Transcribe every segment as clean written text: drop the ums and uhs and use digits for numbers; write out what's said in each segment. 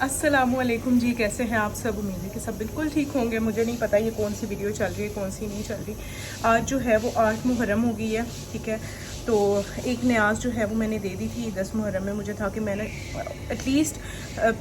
अस्सलामुअलैकुम जी, कैसे हैं आप सब। उम्मीद है कि सब बिल्कुल ठीक होंगे। मुझे नहीं पता ये कौन सी वीडियो चल रही है, कौन सी नहीं चल रही। आज जो है वो 8 मुहर्रम हो गई है, ठीक है। तो एक न्याज जो है वो मैंने दे दी थी 10 मुहर्रम में। मुझे था कि मैंने एटलीस्ट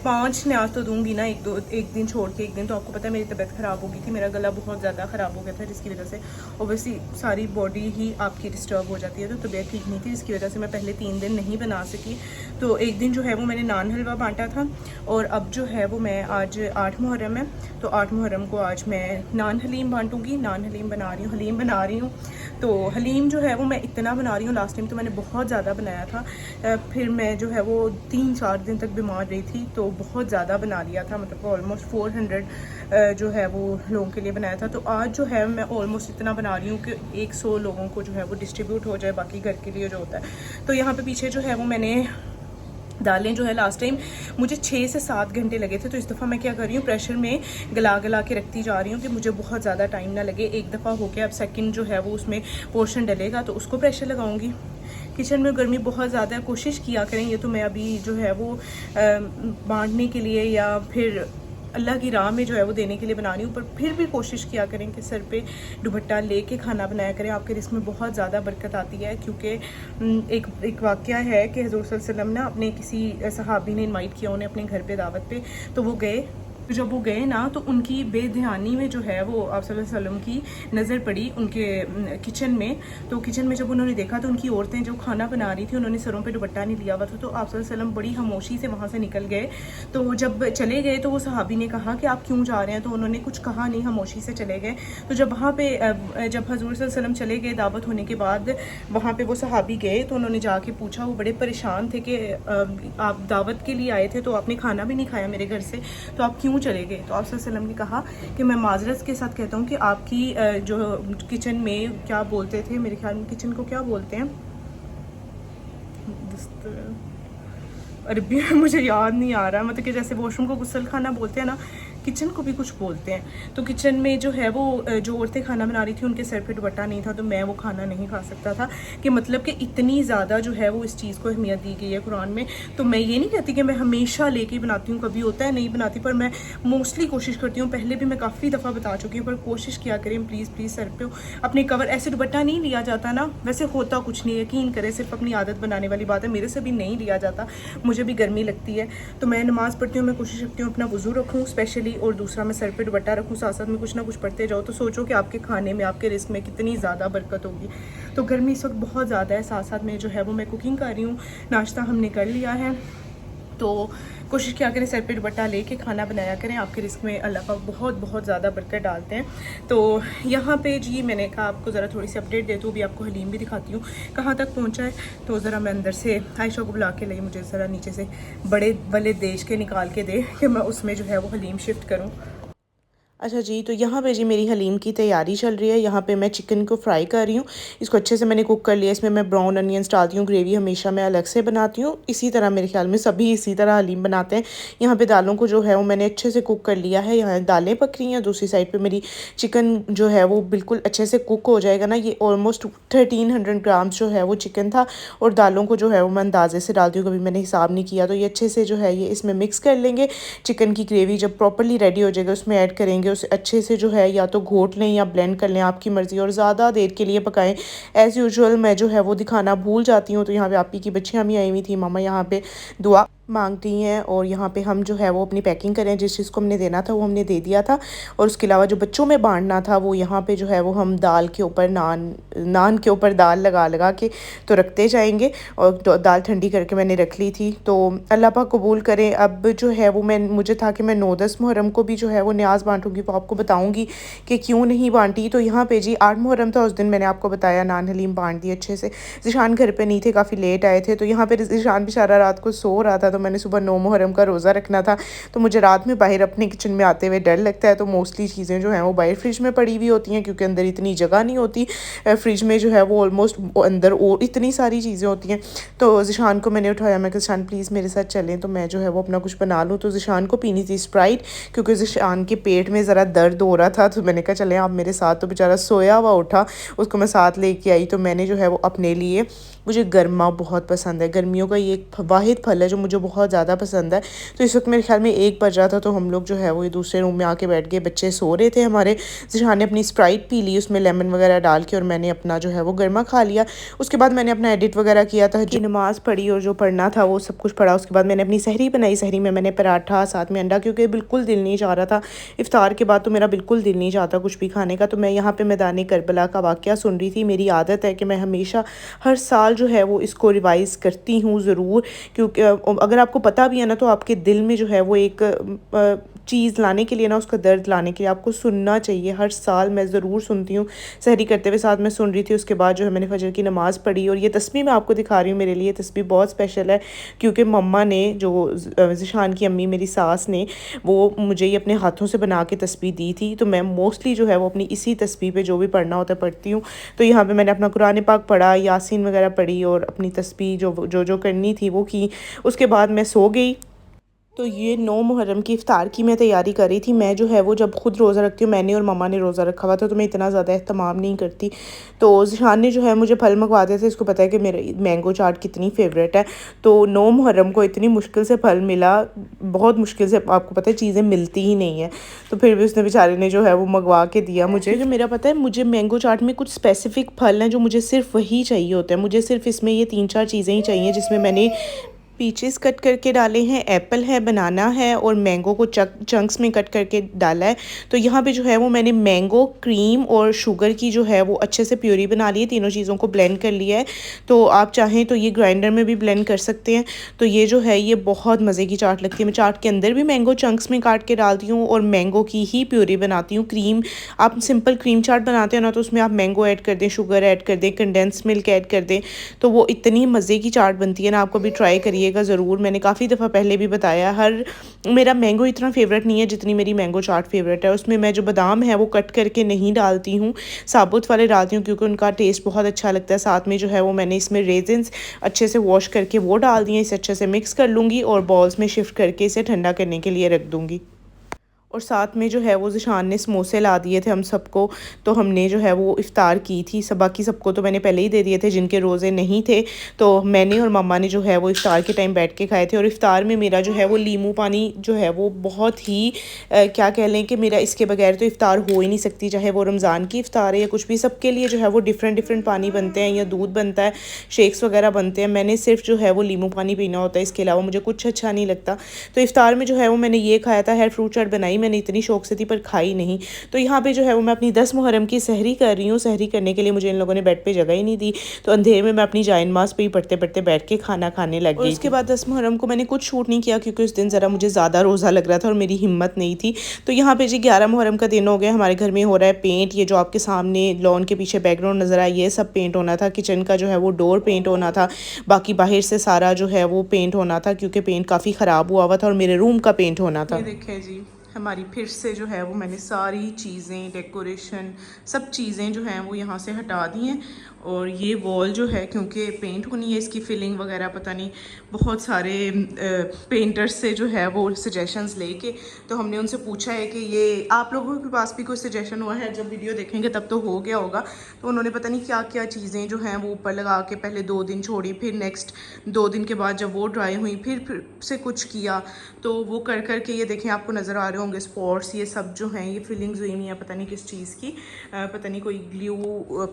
5 न्याज तो दूंगी ना, एक दिन छोड़ के एक दिन। तो आपको पता है मेरी तबीयत ख़राब हो गई थी, मेरा गला बहुत ज़्यादा ख़राब हो गया था, जिसकी वजह से ओबियसली सारी बॉडी ही आपकी डिस्टर्ब हो जाती है। तो तबीयत ठीक नहीं थी, जिसकी वजह से मैं पहले 3 दिन नहीं बना सकी। तो एक दिन जो है वो मैंने नान हलवा बांटा था, और अब जो है वो मैं आज 8 मुहर्रम है, तो 8 मुहर्रम को आज मैं नान हलीम बांटूंगी। नान हलीम बना रही हूँ, हलीम बना रही हूँ। तो हलीम जो है वो मैं इतना बना रही हूँ, लास्ट टाइम तो मैंने बहुत ज़्यादा बनाया था। फिर मैं जो है वो 3-4 दिन तक बीमार रही थी, तो बहुत ज़्यादा बना लिया था, मतलब ऑलमोस्ट 400 जो है वो लोगों के लिए बनाया था। तो आज जो है मैं ऑलमोस्ट इतना बना रही हूँ कि 100 लोगों को जो है वो डिस्ट्रीब्यूट हो जाए, बाकी घर के लिए जो होता है। तो यहाँ पे पीछे जो है वो मैंने दालें जो है लास्ट टाइम मुझे 6 से 7 घंटे लगे थे, तो इस दफ़ा मैं क्या कर रही हूँ, प्रेशर में गला गला के रखती जा रही हूँ कि मुझे बहुत ज़्यादा टाइम ना लगे। एक दफ़ा हो गया, अब सेकंड जो है वो उसमें पोर्शन डलेगा तो उसको प्रेशर लगाऊंगी। किचन में गर्मी बहुत ज़्यादा है, कोशिश किया करें। ये तो मैं अभी जो है वो बांटने के लिए या फिर अल्लाह की राह में जो है वो देने के लिए बना रही हूँ, पर फिर भी कोशिश किया करें कि सर पे दुपट्टा लेके खाना बनाया करें। आपके रिस्क में बहुत ज़्यादा बरकत आती है, क्योंकि एक वाक़या है कि हज़ूर सल्लल्लाहु अलैहि वसल्लम ना अपने किसी सहाबी ने इनवाइट किया उन्हें अपने घर पे दावत पे, तो वो गए। तो जब वो गए ना, तो उनकी बेध्यानी में जो है वो आप सल्लल्लाहु अलैहि वसल्लम की नज़र पड़ी उनके किचन में। तो किचन में जब उन्होंने देखा तो उनकी औरतें जो खाना बना रही थी उन्होंने सरों पे दुपट्टा नहीं लिया हुआ था। तो आप सल्लल्लाहु अलैहि वसल्लम बड़ी खामोशी से वहाँ से निकल गए। तो जब चले गए तो वो सहाबी ने कहा कि आप क्यों जा रहे हैं, तो उन्होंने कुछ कहा नहीं, खामोशी से चले गए। तो जब वहाँ पे जब हज़ूर सल्लल्लाहु अलैहि वसल्लम चले गए दावत होने के बाद, वहाँ पे वो सहाबी गए तो उन्होंने जाके पूछा। वो बड़े परेशान थे कि आप दावत के लिए आए थे तो आपने खाना भी नहीं खाया मेरे घर से, तो आप क्यों चले गए। तो आप वसल्लम ने कहा कि मैं माजरत के साथ कहता हूँ कि आपकी जो किचन में क्या बोलते थे, मेरे ख्याल में किचन को क्या बोलते हैं, अरबी में मुझे याद नहीं आ रहा, मतलब कि जैसे वॉशरूम को गुस्ल खाना बोलते हैं ना, किचन को भी कुछ बोलते हैं। तो किचन में जो है वो जो औरतें खाना बना रही थी उनके सर पे दुपट्टा नहीं था, तो मैं वो खाना नहीं खा सकता था। कि मतलब कि इतनी ज़्यादा जो है वो इस चीज़ को अहमियत दी गई है कुरान में। तो मैं ये नहीं कहती कि मैं हमेशा लेके बनाती हूँ, कभी होता है नहीं बनाती, पर मैं मोस्टली कोशिश करती हूँ। पहले भी मैं काफ़ी दफ़ा बता चुकी हूँ, पर कोशिश किया करें प्लीज़ प्लीज़ सर पे अपने कवर। ऐसे दुपट्टा नहीं लिया जाता ना, वैसे होता कुछ नहीं, यकीन करें, सिर्फ अपनी आदत बनाने वाली बात है। मेरे से भी नहीं लिया जाता, मुझे भी गर्मी लगती है। तो मैं नमाज़ पढ़ती हूँ, मैं कोशिश करती हूँ अपना वज़ू रखूँ स्पेशली, और दूसरा मैं सर पे दुपट्टा रखूँ, साथ साथ में कुछ ना कुछ पढ़ते जाओ। तो सोचो कि आपके खाने में, आपके रिस्क में कितनी ज़्यादा बरकत होगी। तो गर्मी इस वक्त बहुत ज़्यादा है, साथ साथ में जो है वो मैं कुकिंग कर रही हूँ। नाश्ता हमने कर लिया है, तो कोशिश किया करें सर पे दुपट्टा लेके खाना बनाया करें। आपके रिस्क में अल्लाह पाक बहुत बहुत ज़्यादा बरकत डालते हैं। तो यहाँ पे जी मैंने कहा आपको ज़रा थोड़ी सी अपडेट देती हूँ, भी आपको हलीम भी दिखाती हूँ कहाँ तक पहुँचा है। तो ज़रा मैं अंदर से आयशा को बुला के लाई, मुझे ज़रा नीचे से बड़े वाले देश के निकाल के दे कि मैं उसमें जो है वो हलीम शिफ्ट करूँ। अच्छा जी, तो यहाँ पे जी मेरी हलीम की तैयारी चल रही है। यहाँ पे मैं चिकन को फ्राई कर रही हूँ। इसको अच्छे से मैंने कुक कर लिया। इसमें मैं ब्राउन अनियंस डालती हूँ। ग्रेवी हमेशा मैं अलग से बनाती हूँ, इसी तरह मेरे ख्याल में सभी इसी तरह हलीम बनाते हैं। यहाँ पे दालों को जो है वो मैंने अच्छे से कुक कर लिया है। यहाँ दालें पक रही हैं, दूसरी साइड पर मेरी चिकन जो है वो बिल्कुल अच्छे से कुक हो जाएगा ना। ये ऑलमोस्ट 1300 ग्राम्स जो है वो चिकन था, और दालों को जो है वो मैं अंदाजे से डालती हूँ, कभी मैंने हिसाब नहीं किया। तो ये अच्छे से जो है ये इसमें मिक्स कर लेंगे। चिकन की ग्रेवी जब प्रॉपरली रेडी हो जाएगा उसमें ऐड करेंगे। उसे अच्छे से जो है या तो घोट लें या ब्लेंड कर लें, आपकी मर्ज़ी, और ज़्यादा देर के लिए पकाएं। एज़ यूजुअल मैं जो है वो दिखाना भूल जाती हूँ। तो यहाँ पे आपी की बच्चियाँ भी आई हुई थी, मामा यहाँ पे दुआ मांगती हैं, और यहाँ पे हम जो है वो अपनी पैकिंग करें। जिस चीज़ को हमने देना था वो हमने दे दिया था, और उसके अलावा जो बच्चों में बांटना था वो यहाँ पे जो है वो हम दाल के ऊपर नान के ऊपर दाल लगा लगा के तो रखते जाएंगे। और दाल ठंडी करके मैंने रख ली थी। तो अल्लाह पाक कबूल करें। अब जो है वो मुझे था कि मैं 9-10 मुहर्रम को भी जो है वो न्याज बांटूंगी, वो आपको बताऊंगी कि क्यों नहीं बांटी। तो यहाँ पे जी 8 मुहर्रम था, उस दिन मैंने आपको बताया नान हलीम बांट दी अच्छे से। ज़ीशान घर पे नहीं थे, काफ़ी लेट आए थे। तो यहाँ पे ज़ीशान बेचारा रात को सो रहा था, तो मैंने सुबह 9 मुहर्रम का रोज़ा रखना था। तो मुझे रात में बाहर अपने किचन में आते हुए डर लगता है। तो मोस्टली चीज़ें जो हैं वो बाहर फ्रिज में पड़ी हुई होती हैं, क्योंकि अंदर इतनी जगह नहीं होती। फ्रिज में जो है वो ऑलमोस्ट अंदर और इतनी सारी चीज़ें होती हैं। तो ज़ीशान को मैंने उठाया, मैं कहा ज़ीशान प्लीज़ मेरे साथ चलें, तो मैं जो है वो अपना कुछ बना लूँ। तो ज़ीशान को पीनी थी स्प्राइट, क्योंकि ज़ीशान के पेट में ज़रा दर्द हो रहा था। तो मैंने कहा चलें आप मेरे साथ। तो बेचारा सोया हुआ उठा, उसको मैं साथ लेके आई। तो मैंने जो है वो अपने लिए, मुझे गर्मा बहुत पसंद है, गर्मियों का ये एक वाहिद फल है जो मुझे बहुत ज़्यादा पसंद है। तो इस वक्त मेरे ख्याल में 1 बज रहा था, तो हम लोग जो है वो ये दूसरे रूम में आके बैठ गए। बच्चे सो रहे थे हमारे, ज़िशान ने अपनी स्प्राइट पी ली उसमें लेमन वगैरह डाल के, और मैंने अपना जो है वो गर्मा खा लिया। उसके बाद मैंने अपना एडिट वगैरह किया था, जो नमाज़ पढ़ी और जो पढ़ना था वो सब कुछ पढ़ा। उसके बाद मैंने अपनी सहरी बनाई। सहरी में मैंने पराठा साथ में अंडा, क्योंकि बिल्कुल दिल नहीं चाह रहा था इफ्तार के बाद, तो मेरा बिल्कुल दिल नहीं चाहता कुछ भी खाने का। तो मैं यहाँ पे मैदान करबला का वाक़या सुन रही थी। मेरी आदत है कि मैं हमेशा हर साल जो है वो इसको रिवाइज़ करती हूँ ज़रूर, क्योंकि अगर आपको पता भी है ना, तो आपके दिल में जो है वो एक चीज़ लाने के लिए ना, उसका दर्द लाने के लिए आपको सुनना चाहिए। हर साल मैं ज़रूर सुनती हूँ। सहरी करते हुए साथ में सुन रही थी। उसके बाद जो है मैंने फजर की नमाज़ पढ़ी, और ये तस्बीह मैं आपको दिखा रही हूँ। मेरे लिए तस्बीह बहुत स्पेशल है, क्योंकि मम्मा ने, जो ज़िशान की अम्मी मेरी सास ने, वो मुझे ये अपने हाथों से बना के तस्बीह दी थी। तो मैं मोस्टली जो है वो अपनी इसी तस्बीह पे जो भी पढ़ना होता है पढ़ती हूँ। तो यहाँ पे मैंने अपना कुरान पाक पढ़ा, यासीन वगैरह पढ़ी, और अपनी तस्बीह जो करनी थी वो की। उसके बाद मैं सो गई। तो ये 9 मुहर्रम की इफ्तार की मैं तैयारी कर रही थी। मैं जो है वो जब खुद रोज़ा रखती हूँ, मैंने और मम्मा ने रोज़ा रखा हुआ था, तो मैं इतना ज़्यादा एहतमाम नहीं करती। तो ज़िशान ने जो है मुझे फल मंगवा दिए थे। इसको पता है कि मेरे मैंगो चाट कितनी फ़ेवरेट है। तो 9 मुहर्रम को इतनी मुश्किल से फल मिला, बहुत मुश्किल से, आपको पता है चीज़ें मिलती ही नहीं है। तो फिर भी उसने बेचारे ने जो है वो मंगवा के दिया मुझे। जो मेरा पता है, मुझे मैंगो चाट में कुछ स्पेसिफ़िक फल हैं जो मुझे सिर्फ़ वही चाहिए होते हैं। मुझे सिर्फ़ इसमें ये 3-4 चीज़ें ही चाहिए, जिसमें मैंने पीचेस कट करके डाले हैं, एप्पल है, बनाना है, और मैंगो को चंक्स में कट करके डाला है। तो यहाँ पे जो है वो मैंने मैंगो, क्रीम और शुगर की जो है वो अच्छे से प्यूरी बना ली है। तीनों चीज़ों को ब्लेंड कर लिया है। तो आप चाहें तो ये ग्राइंडर में भी ब्लेंड कर सकते हैं। तो ये जो है ये बहुत मज़े की चाट लगती है। मैं चाट के अंदर भी मैंगो चंक्स में काट के डालती हूँ, और मैंगो की ही प्यूरी बनाती हूँ। क्रीम, आप सिंपल क्रीम चाट बनाते हो ना, तो उसमें आप मैंगो ऐड कर दें, शुगर ऐड कर दें, कंडेंस मिल्क ऐड कर दें, तो वो इतनी मज़े की चाट बनती है ना। आपको भी ट्राई करिए ज़रूर। मैंने काफ़ी दफ़ा पहले भी बताया, मेरा मैंगो इतना फेवरेट नहीं है जितनी मेरी मैंगो चाट फेवरेट है। उसमें मैं जो बादाम है वो कट करके नहीं डालती हूँ, साबुत वाले डालती हूँ, क्योंकि उनका टेस्ट बहुत अच्छा लगता है। साथ में जो है वो मैंने इसमें रेजिन्स अच्छे से वॉश करके वो डाल दिए। इसे अच्छे से मिक्स कर लूँगी, और बॉल्स में शिफ्ट करके इसे ठंडा करने के लिए रख दूँगी। और साथ में जो है वो ज़िशान ने समोसे ला दिए थे हम सबको। तो हमने जो है वो इफ़्तार की थी। बाकी सबको तो मैंने पहले ही दे दिए थे, जिनके रोज़े नहीं थे। तो मैंने और मम्मा ने जो है वो इफ़्तार के टाइम बैठ के खाए थे। और इफ़्तार में मेरा जो है वो लीमू पानी जो है वो बहुत ही क्या कह लें कि मेरा इसके बगैर तो इफ़्तार हो ही नहीं सकती। चाहे वो रमज़ान की इफ़्तार है या कुछ भी, सबके लिए जो है वो डिफरेंट पानी बनते हैं, या दूध बनता है, शेक्स वगैरह बनते हैं। मैंने सिर्फ जो है वो लीमू पानी पीना होता है, इसके अलावा मुझे कुछ अच्छा नहीं लगता। तो इफ़्तार में जो है वो मैंने ये खाया था। है फ्रूट चाट बनाई मैंने, इतनी शौक से थी पर खाई नहीं। तो यहाँ पे जो है वो मैं अपनी 10 मुहर्रम की सहरी कर रही हूँ। सहरी करने के लिए मुझे इन लोगों ने बेड पे जगह ही नहीं दी, तो अंधेरे में मैं अपनी जाए नमाज़ पे ही पढ़ते पढ़ते बैठ के खाना खाने लग गई। उसके बाद 10 मुहर्रम को मैंने कुछ शूट नहीं किया, क्योंकि उस दिन ज़रा मुझे ज़्यादा रोज़ा लग रहा था और मेरी हिम्मत नहीं थी। तो यहाँ पे जी 11 मुहर्रम का दिन हो गया। हमारे घर में हो रहा है पेंट। ये जो आपके सामने लॉन के पीछे बैकग्राउंड नज़र आया, ये सब पेंट होना था। किचन का जो है वो डोर पेंट होना था। बाकी बाहर से सारा जो है वो पेंट होना था, क्योंकि पेंट काफ़ी ख़राब हुआ था, और मेरे रूम का पेंट होना था। ये देखें जी, हमारी फिर से जो है वो मैंने सारी चीज़ें, डेकोरेशन, सब चीज़ें जो हैं वो यहाँ से हटा दी हैं। और ये वॉल जो है, क्योंकि पेंट होनी है, इसकी फिलिंग वगैरह पता नहीं बहुत सारे पेंटर्स से जो है वो सजेशंस लेके, तो हमने उनसे पूछा है कि ये आप लोगों के पास भी कोई सजेशन हुआ है? जब वीडियो देखेंगे तब तो हो गया होगा। तो उन्होंने पता नहीं क्या क्या चीज़ें जो हैं वो ऊपर लगा के पहले 2 दिन छोड़ी, फिर नेक्स्ट 2 दिन के बाद जब वो ड्राई हुई फिर से कुछ किया। तो वो कर करके ये देखें, आपको नज़र आ रहे होंगे स्पॉट्स, ये सब जो हैं ये फिलिंग्स हुई हुई हैं पता नहीं किस चीज़ की, पता नहीं कोई ग्लू,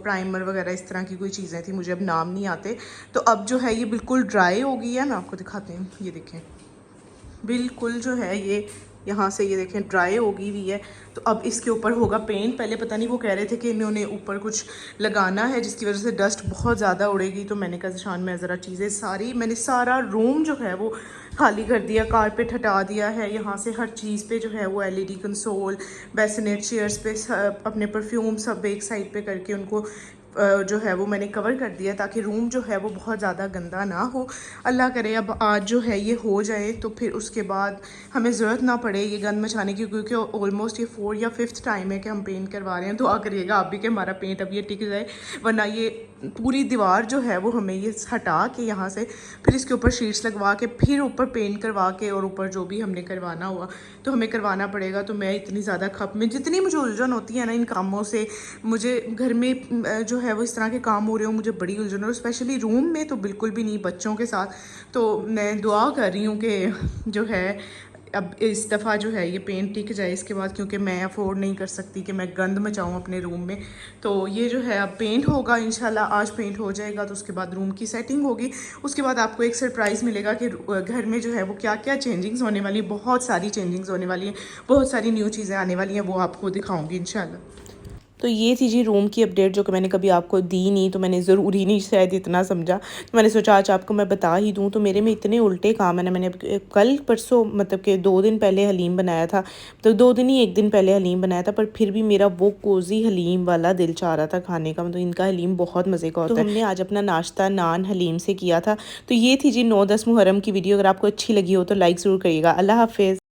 प्राइमर वगैरह इस तरह की कोई चीज़ें थी, मुझे अब नाम नहीं आते। तो अब जो है ये बिल्कुल ड्राई हो गई है। मैं आपको दिखाते हैं, ये देखें बिल्कुल जो है ये यहाँ से ये देखें ड्राई हो गई हुई है। तो अब इसके ऊपर होगा पेंट। पहले पता नहीं वो कह रहे थे कि इन्होंने ऊपर कुछ लगाना है जिसकी वजह से डस्ट बहुत ज़्यादा उड़ेगी। तो मैंने कहा ज़िशान में ज़रा चीज़ें सारी, मैंने सारा रूम जो है वो खाली कर दिया, कारपेट हटा दिया है। यहाँ से हर चीज़ पे जो है वो LED कंसोल, बेसिनेट, चेयर्स पे अपने परफ्यूम सब एक साइड पे करके उनको जो है वो मैंने कवर कर दिया, ताकि रूम जो है वो बहुत ज़्यादा गंदा ना हो। अल्लाह करे अब आज जो है ये हो जाए, तो फिर उसके बाद हमें ज़रूरत ना पड़े ये गंद मचाने की, क्योंकि ऑलमोस्ट ये 4 या 5th टाइम है कि हम पेंट करवा रहे हैं। तो आ करिएगा आप भी कि हमारा पेंट अब ये टिक जाए, वरना ये पूरी दीवार जो है वो हमें ये हटा के यहाँ से फिर इसके ऊपर शीट्स लगवा के फिर ऊपर पेंट करवा के और ऊपर जो भी हमने करवाना हुआ तो हमें करवाना पड़ेगा। तो मैं इतनी ज़्यादा खप में जितनी मुझे उलझन होती है ना इन कामों से, मुझे घर में जो है वो इस तरह के काम हो रहे हो मुझे बड़ी उलझन, और स्पेशली रूम में तो बिल्कुल भी नहीं, बच्चों के साथ। तो मैं दुआ कर रही हूँ कि जो है अब इस दफ़ा जो है ये पेंट टिक जाए इसके बाद, क्योंकि मैं अफोर्ड नहीं कर सकती कि मैं गंद मचाऊँ अपने रूम में। तो ये जो है अब पेंट होगा इंशाल्लाह, आज पेंट हो जाएगा तो उसके बाद रूम की सेटिंग होगी। उसके बाद आपको एक सरप्राइज़ मिलेगा कि घर में जो है वो क्या क्या चेंजिंग्स होने वाली है। बहुत सारी चेंजिंग्स होने वाली हैं, बहुत सारी न्यू चीज़ें आने वाली हैं, वो आपको दिखाऊँगी इंशाल्लाह। तो ये थी जी रूम की अपडेट जो कि मैंने कभी आपको दी नहीं, तो मैंने ज़रूरी नहीं शायद इतना समझा, तो मैंने सोचा आज आपको मैं बता ही दूँ। तो मेरे में इतने उल्टे काम है ना, मैंने कल परसों मतलब कि 2 दिन पहले हलीम बनाया था, तो 2 दिन ही 1 दिन पहले हलीम बनाया था, पर फिर भी मेरा वो कोज़ी हलीम वाला दिल चाह रहा था खाने का। मतलब इनका हलीम बहुत मज़े का होता है। तो हमने आज अपना नाश्ता नान हलीम से किया था। तो ये थी जी 9-10 मुहर्रम की वीडियो। अगर आपको अच्छी लगी हो तो लाइक ज़रूर करिएगा। अल्लाह हाफ़िज़।